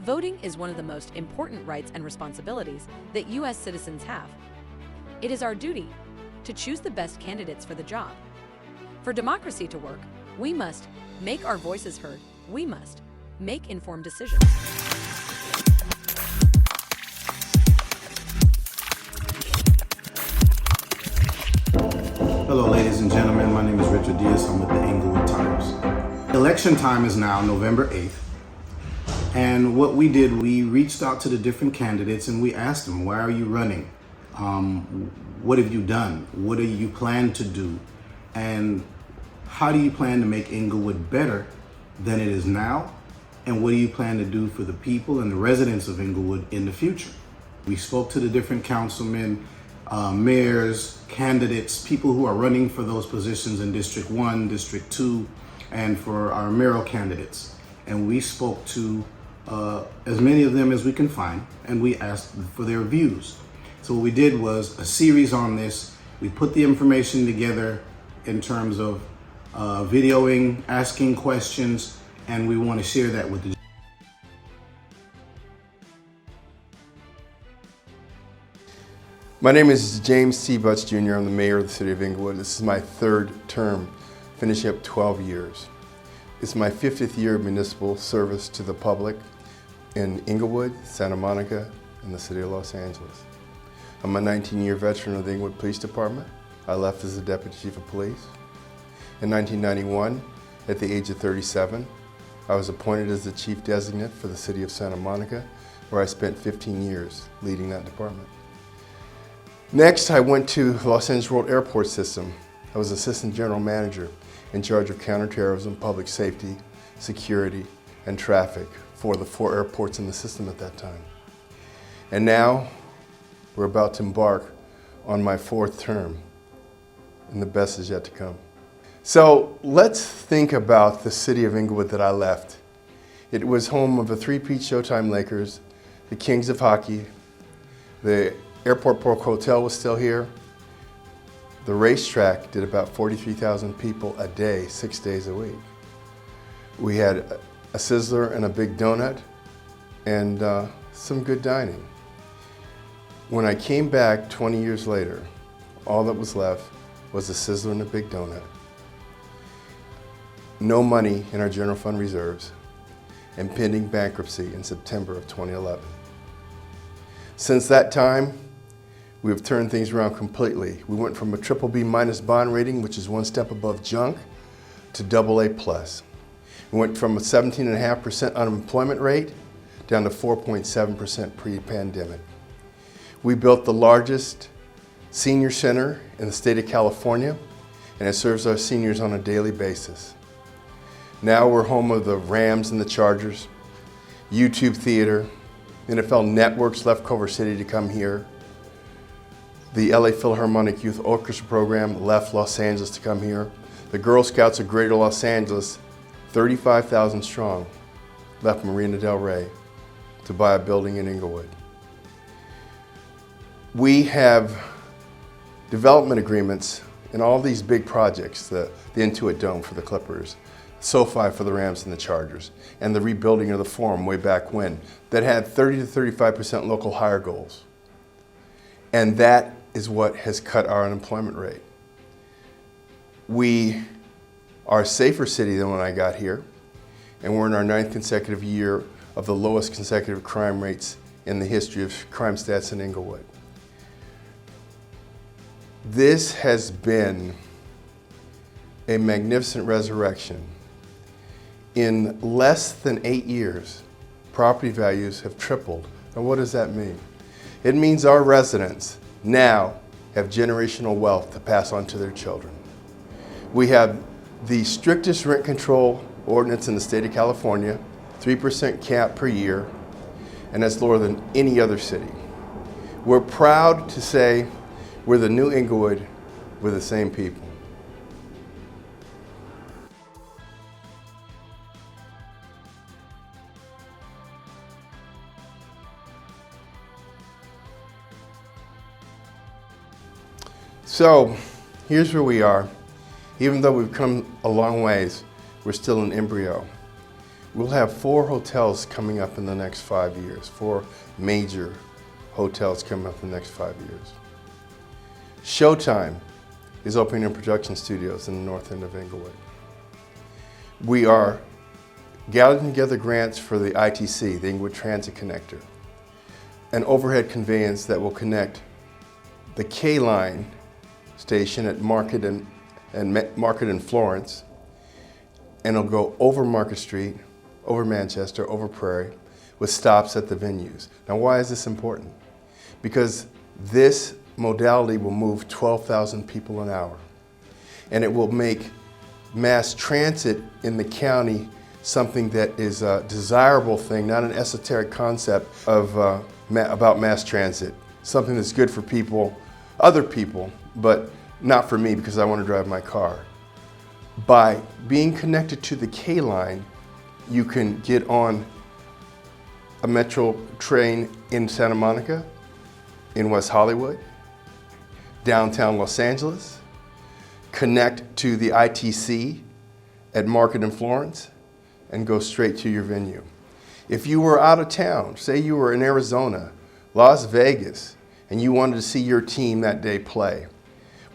Voting is one of the most important rights and responsibilities that U.S. citizens have. It is our duty to choose the best candidates for the job. For democracy to work, we must make our voices heard. We must make informed decisions. Hello, ladies and gentlemen. My name is Richard Diaz. I'm with the Inglewood Times. Election time is now November 8th. And what we did, we reached out to the different candidates and we asked them, why are you running? What have you done? What do you plan to do? And how do you plan to make Inglewood better than it is now? And what do you plan to do for the people and the residents of Inglewood in the future? We spoke to the different councilmen, mayors, candidates, people who are running for those positions in District 1, District 2, and for our mayoral candidates. And we spoke to as many of them as we can find, and we asked for their views. So what we did was a series on this. We put the information together in terms of videoing, asking questions, and we want to share that with the My name is James T. Butts Jr. I'm the mayor of the city of Inglewood. This is my third term, finishing up 12 years. It's my 50th year of municipal service to the public in Inglewood, Santa Monica, and the city of Los Angeles. I'm a 19-year veteran of the Inglewood Police Department. I left as the Deputy Chief of Police. In 1991, at the age of 37, I was appointed as the Chief Designate for the city of Santa Monica, where I spent 15 years leading that department. Next, I went to Los Angeles World Airport System. I was Assistant General Manager in charge of counterterrorism, public safety, security, and traffic for the 4 airports in the system at that time. And now, we're about to embark on my 4th term, and the best is yet to come. So let's think about the city of Inglewood that I left. It was home of the 3-peat Showtime Lakers, the Kings of Hockey, the Airport Park Hotel was still here. The racetrack did about 43,000 people a day, 6 days a week. We had a Sizzler and a Big Donut and some good dining. When I came back 20 years later, all that was left was a Sizzler and a Big Donut. No money in our general fund reserves, and pending bankruptcy in September of 2011. Since that time, we have turned things around completely. We went from a BBB- bond rating, which is 1 step above junk, to AA+. We went from a 17.5% unemployment rate down to 4.7% pre-pandemic. We built the largest senior center in the state of California, and it serves our seniors on a daily basis. Now we're home of the Rams and the Chargers, YouTube Theater, NFL Network's left Culver City to come here. The LA Philharmonic Youth Orchestra program left Los Angeles to come here. The Girl Scouts of Greater Los Angeles, 35,000 strong, left Marina del Rey to buy a building in Inglewood. We have development agreements in all these big projects, the Intuit Dome for the Clippers, SoFi for the Rams and the Chargers, and the rebuilding of the Forum way back when, that had 30 to 35% local hire goals. And that is what has cut our unemployment rate. We are a safer city than when I got here, and we're in our 9th consecutive year of the lowest consecutive crime rates in the history of crime stats in Inglewood. This has been a magnificent resurrection. In less than 8 years, property values have tripled. And what does that mean? It means our residents now have generational wealth to pass on to their children. We have the strictest rent control ordinance in the state of California, 3% cap per year, and that's lower than any other city. We're proud to say we're the new Inglewood with the same people. So here's where we are. Even though we've come a long ways, we're still an embryo. We'll have 4 hotels coming up in the next 5 years, 4 major hotels coming up in the next 5 years. Showtime is opening in production studios in the north end of Inglewood. We are gathering together grants for the ITC, the Inglewood Transit Connector, an overhead conveyance that will connect the K-Line station at Market and Florence, and it'll go over Market Street, over Manchester, over Prairie, with stops at the venues. Now, why is this important? Because this modality will move 12,000 people an hour, and it will make mass transit in the county something that is a desirable thing, not an esoteric concept of about mass transit. Something that's good for people, other people, but not for me because I want to drive my car. By being connected to the K-Line, you can get on a metro train in Santa Monica, in West Hollywood, downtown Los Angeles, connect to the ITC at Market and Florence, and go straight to your venue. If you were out of town, say you were in Arizona, Las Vegas, and you wanted to see your team that day play,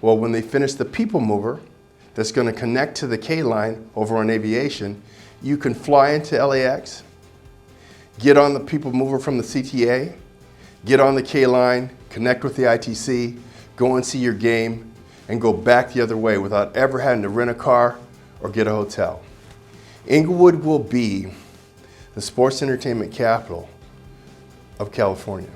well, when they finish the People Mover that's going to connect to the K-Line over on Aviation, you can fly into LAX, get on the People Mover from the CTA, get on the K-Line, connect with the ITC, go and see your game, and go back the other way without ever having to rent a car or get a hotel. Inglewood will be the sports entertainment capital of California.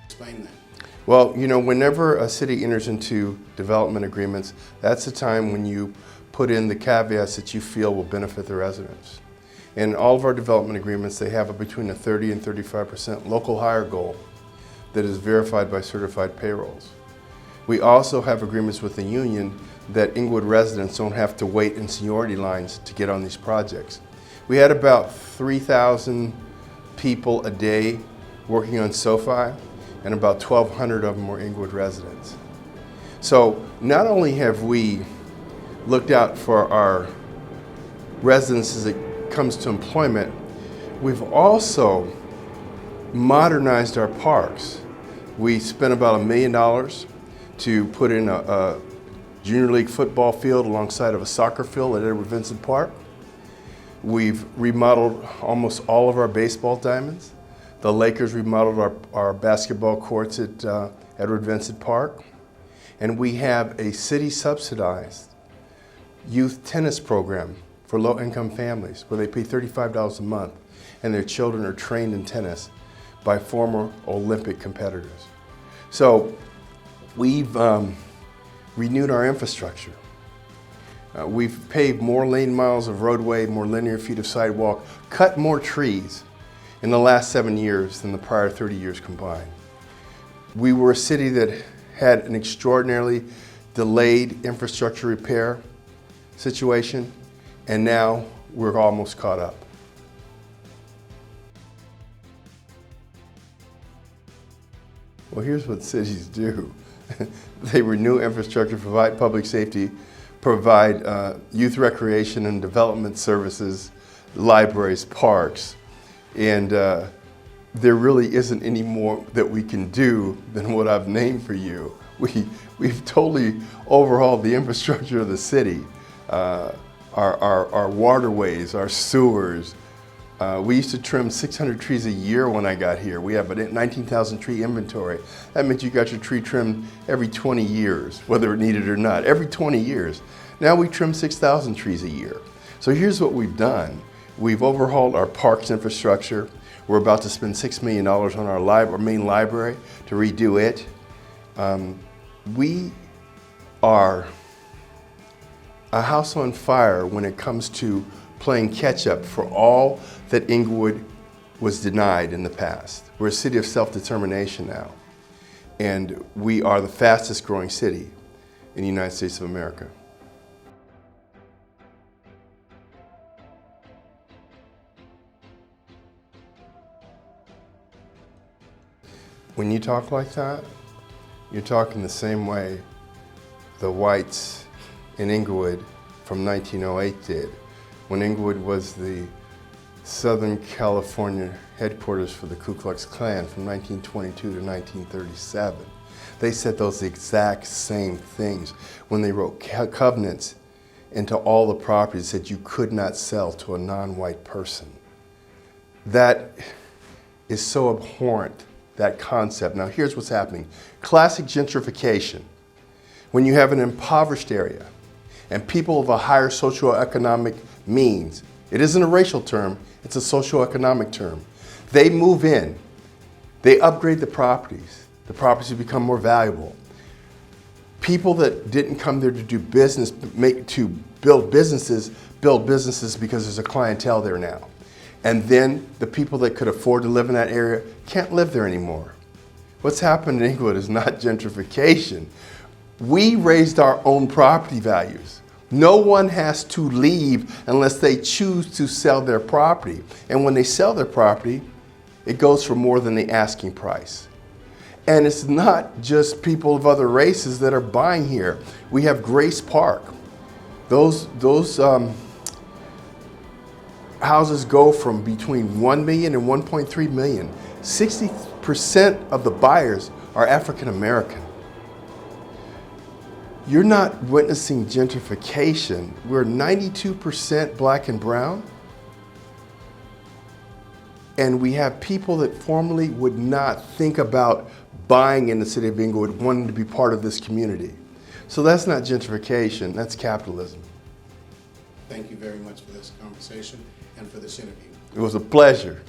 Explain that. Well, you know, whenever a city enters into development agreements, that's the time when you put in the caveats that you feel will benefit the residents. In all of our development agreements, they have between a 30 and 35% local hire goal that is verified by certified payrolls. We also have agreements with the union that Inglewood residents don't have to wait in seniority lines to get on these projects. We had about 3,000 people a day working on SoFi, and about 1,200 of them were Inglewood residents. So not only have we looked out for our residents as it comes to employment, we've also modernized our parks. We spent about $1 million to put in a junior league football field alongside of a soccer field at Edward Vincent Park. We've remodeled almost all of our baseball diamonds. The Lakers remodeled our basketball courts at Edward Vincent Park. And we have a city-subsidized youth tennis program for low-income families where they pay $35 a month and their children are trained in tennis by former Olympic competitors. So we've renewed our infrastructure. We've paved more lane miles of roadway, more linear feet of sidewalk, cut more trees in the last 7 years than the prior 30 years combined. We were a city that had an extraordinarily delayed infrastructure repair situation, and now we're almost caught up. Well, here's what cities do. They renew infrastructure, provide public safety, provide youth recreation and development services, libraries, parks, and there really isn't any more that we can do than what I've named for you. We've totally overhauled the infrastructure of the city, our waterways, our sewers. We used to trim 600 trees a year when I got here. We have a 19,000 tree inventory. That meant you got your tree trimmed every 20 years, whether it needed or not, every 20 years. Now we trim 6,000 trees a year. So here's what we've done. We've overhauled our parks infrastructure. We're about to spend $6 million on our main library to redo it. We are a house on fire when it comes to playing catch up for all that Inglewood was denied in the past. We're a city of self-determination now, and we are the fastest growing city in the United States of America. When you talk like that, You're talking the same way the whites in Inglewood from 1908 did, when Inglewood was the Southern California headquarters for the Ku Klux Klan from 1922 to 1937. They said those exact same things when they wrote covenants into all the properties that you could not sell to a non-white person. That is so abhorrent, that concept. Now here's what's happening. Classic gentrification. When you have an impoverished area and people of a higher socioeconomic means, it isn't a racial term, it's a socioeconomic term. They move in, they upgrade the properties become more valuable. People that didn't come there to do business, to build businesses because there's a clientele there now. And then the people that could afford to live in that area can't live there anymore. What's happened in Inglewood is not gentrification. We raised our own property values. No one has to leave unless they choose to sell their property. And when they sell their property, it goes for more than the asking price. And it's not just people of other races that are buying here. We have Grace Park. Those houses go from between 1 million and 1.3 million. 60% of the buyers are African American. You're not witnessing gentrification. We're 92% black and brown. And we have people that formerly would not think about buying in the city of Inglewood, wanting to be part of this community. So that's not gentrification, that's capitalism. Thank you very much for this conversation and for this interview. It was a pleasure.